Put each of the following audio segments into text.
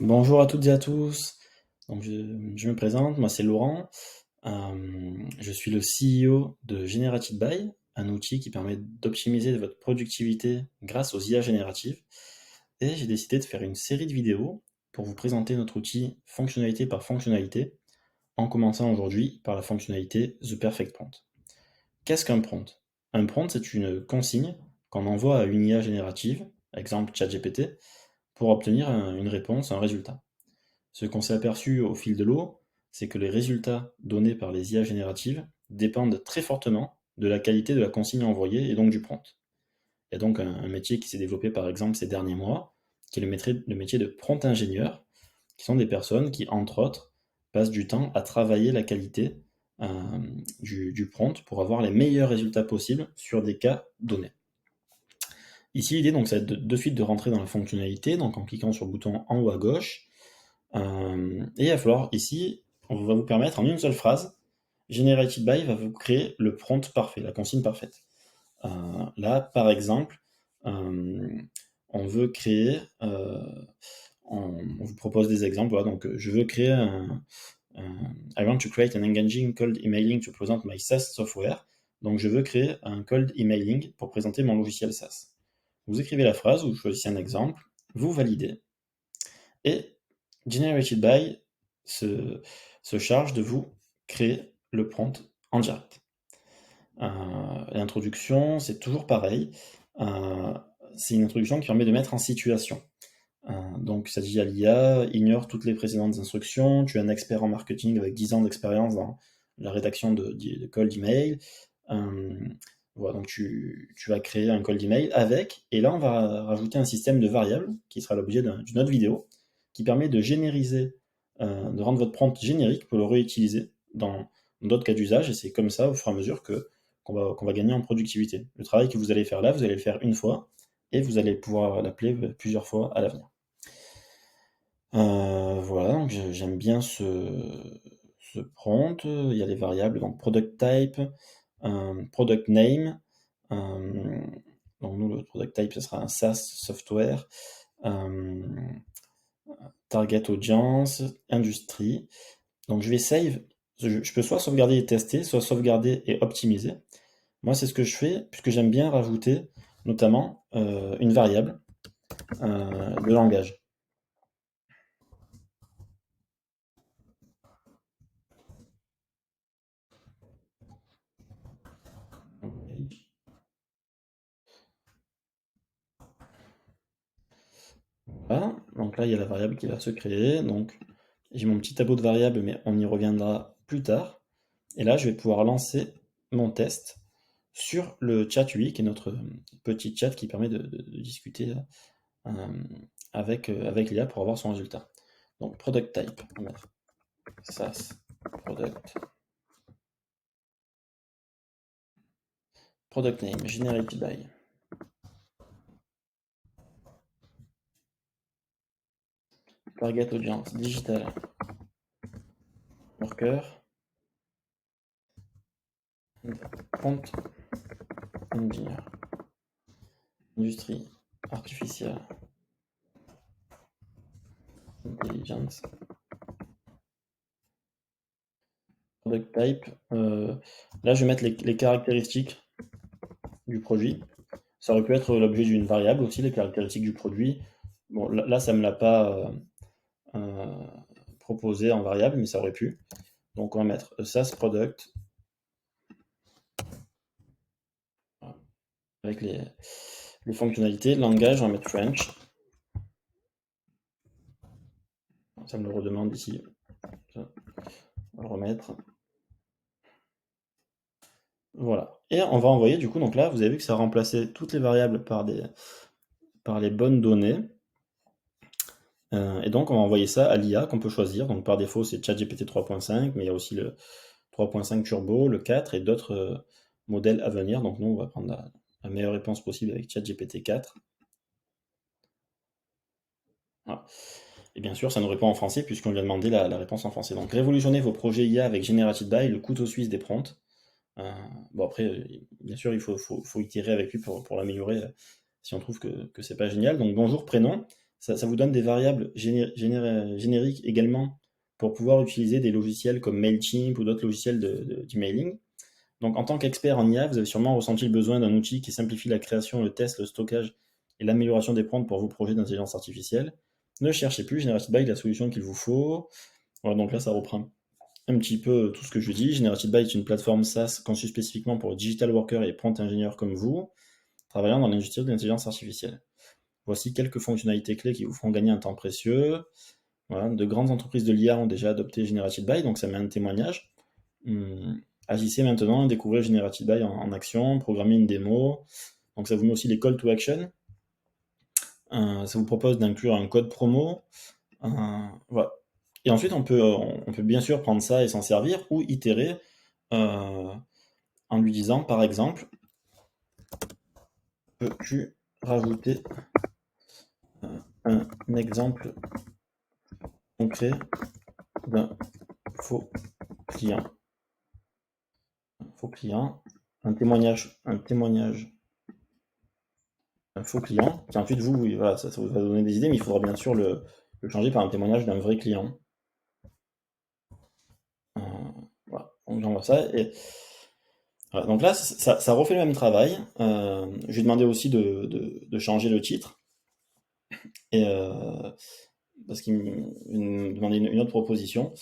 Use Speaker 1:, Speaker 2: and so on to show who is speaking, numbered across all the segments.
Speaker 1: Bonjour à toutes et à tous. Donc je me présente, moi c'est Laurent. Je suis le CEO de Generated By, un outil qui permet d'optimiser votre productivité grâce aux IA génératives. Et j'ai décidé de faire une série de vidéos pour vous présenter notre outil fonctionnalité par fonctionnalité, en commençant aujourd'hui par la fonctionnalité The Perfect Prompt. Qu'est-ce qu'un prompt? Un prompt, c'est une consigne qu'on envoie à une IA générative, exemple ChatGPT, pour obtenir une réponse, un résultat. Ce qu'on s'est aperçu au fil de l'eau, c'est que les résultats donnés par les IA génératives dépendent très fortement de la qualité de la consigne envoyée et donc du prompt. Il y a donc un métier qui s'est développé par exemple ces derniers mois, qui est le métier de prompt ingénieur, qui sont des personnes qui, entre autres, passent du temps à travailler la qualité euh, du prompt pour avoir les meilleurs résultats possibles sur des cas donnés. Ici, l'idée, donc, ça va être de suite de rentrer dans la fonctionnalité, donc en cliquant sur le bouton en haut à gauche, et il va falloir ici, on va vous permettre en une seule phrase, Generated by va vous créer le prompt parfait, la consigne parfaite. Là, par exemple, on veut créer, on vous propose des exemples. Voilà, donc, je veux créer I want to create an engaging cold emailing to present my SaaS software. Donc, je veux créer un cold emailing pour présenter mon logiciel SaaS. Vous écrivez la phrase, vous choisissez un exemple, vous validez, et Generated by se charge de vous créer le prompt en direct. L'introduction, c'est toujours pareil. Euh, c'est une introduction qui permet de mettre en situation. Donc, il s'agit à l'IA, ignore toutes les précédentes instructions, tu es un expert en marketing avec 10 ans d'expérience dans la rédaction de cold email. Voilà, donc tu vas créer un cold email avec, et là on va rajouter un système de variables qui sera l'objet d'une autre vidéo, qui permet de génériser, de rendre votre prompt générique pour le réutiliser dans d'autres cas d'usage, et c'est comme ça, au fur et à mesure, qu'on va gagner en productivité. Le travail que vous allez faire là, vous allez le faire une fois, et vous allez pouvoir l'appeler plusieurs fois à l'avenir. Voilà, donc j'aime bien ce prompt. Il y a les variables, donc product type, product name. euh, donc nous, le product type, ce sera un SaaS software. euh, Target audience, industrie. Donc je vais save. Je peux soit sauvegarder et tester, soit sauvegarder et optimiser. Moi, c'est ce que je fais, puisque j'aime bien rajouter notamment une variable de langage. Voilà, donc là il y a la variable qui va se créer. Donc j'ai mon petit tableau de variables, mais on y reviendra plus tard. Et là, je vais pouvoir lancer mon test sur le chat UI, qui est notre petit chat qui permet de discuter euh, avec l'IA pour avoir son résultat. Donc product type, on va mettre SaaS product. Product name, generated by. Target audience, digital worker. Prompt engineer. Industrie artificielle intelligence. Product type. Là, je vais mettre les caractéristiques du produit. Ça aurait pu être l'objet d'une variable aussi, les caractéristiques du produit. Bon, là ça ne me l'a pas euh, proposé en variable, mais ça aurait pu. Donc on va mettre SaaS product avec les fonctionnalités. Le langage, on va mettre French. Ça me le redemande ici. On va le remettre. Voilà. Et on va envoyer du coup, donc là, vous avez vu que ça a remplacé toutes les variables par les bonnes données. Et donc on va envoyer ça à l'IA qu'on peut choisir. Donc par défaut, c'est ChatGPT 3.5, mais il y a aussi le 3.5 Turbo, le 4 et d'autres modèles à venir. Donc nous, on va prendre la meilleure réponse possible avec ChatGPT 4. Voilà. Et bien sûr, ça nous répond en français puisqu'on lui a demandé la réponse en français. Donc révolutionnez vos projets IA avec Generated by, le couteau suisse des prompts. Euh, bon après, bien sûr, il faut itérer avec lui pour l'améliorer si on trouve que c'est pas génial. Donc bonjour, prénom. Ça vous donne des variables génériques également pour pouvoir utiliser des logiciels comme Mailchimp ou d'autres logiciels d'emailing. Donc, en tant qu'expert en IA, vous avez sûrement ressenti le besoin d'un outil qui simplifie la création, le test, le stockage et l'amélioration des prompts pour vos projets d'intelligence artificielle. Ne cherchez plus, Generative Byte est la solution qu'il vous faut. Voilà, donc là, ça reprend un petit peu tout ce que je dis. Generative Byte est une plateforme SaaS conçue spécifiquement pour digital workers et prompt ingénieurs comme vous, travaillant dans l'industrie de l'intelligence artificielle. Voici quelques fonctionnalités clés qui vous feront gagner un temps précieux. Voilà, de grandes entreprises de l'IA ont déjà adopté Generative Byte, donc ça met un témoignage. Agissez maintenant, découvrez Generative Byte en action, programmez une démo. Donc ça vous met aussi les call to action. Ça vous propose d'inclure un code promo. Voilà. Et ensuite, on peut bien sûr prendre ça et s'en servir ou itérer en lui disant, par exemple, peux-tu rajouter un exemple concret d'un faux client? Faux client, un témoignage, un faux client, qui ensuite vous, oui, voilà, ça vous va donner des idées, mais il faudra bien sûr le changer par un témoignage d'un vrai client. Voilà, donc j'envoie ça. Et voilà, donc là, ça refait le même travail. Je lui ai demandé aussi de changer le titre. Et, parce qu'il me demandait une autre proposition.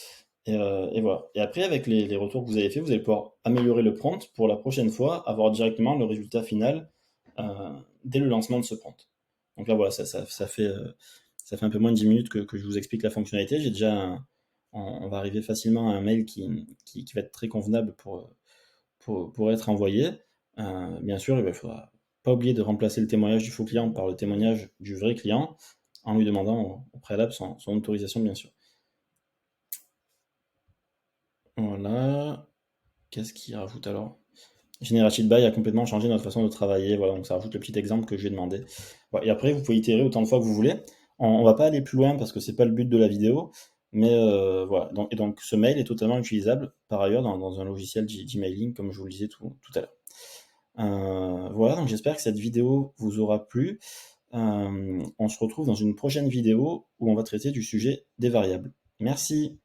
Speaker 1: Et voilà. Et après, avec les retours que vous avez fait, vous allez pouvoir améliorer le prompt pour la prochaine fois, avoir directement le résultat final dès le lancement de ce prompt. Donc là, voilà, ça fait un peu moins de 10 minutes que je vous explique la fonctionnalité. J'ai déjà on va arriver facilement à un mail qui va être très convenable pour être envoyé. Bien sûr, il ne faudra pas oublier de remplacer le témoignage du faux client par le témoignage du vrai client en lui demandant au préalable son autorisation, bien sûr. Voilà. Qu'est-ce qu'il rajoute alors? Generative By a complètement changé notre façon de travailler. Voilà, donc ça rajoute le petit exemple que je lui ai demandé. Voilà, et après, vous pouvez itérer autant de fois que vous voulez. On va pas aller plus loin parce que c'est pas le but de la vidéo. Mais voilà. Donc ce mail est totalement utilisable par ailleurs dans un logiciel d'emailing, comme je vous le disais tout à l'heure. Voilà, donc j'espère que cette vidéo vous aura plu. On se retrouve dans une prochaine vidéo où on va traiter du sujet des variables. Merci.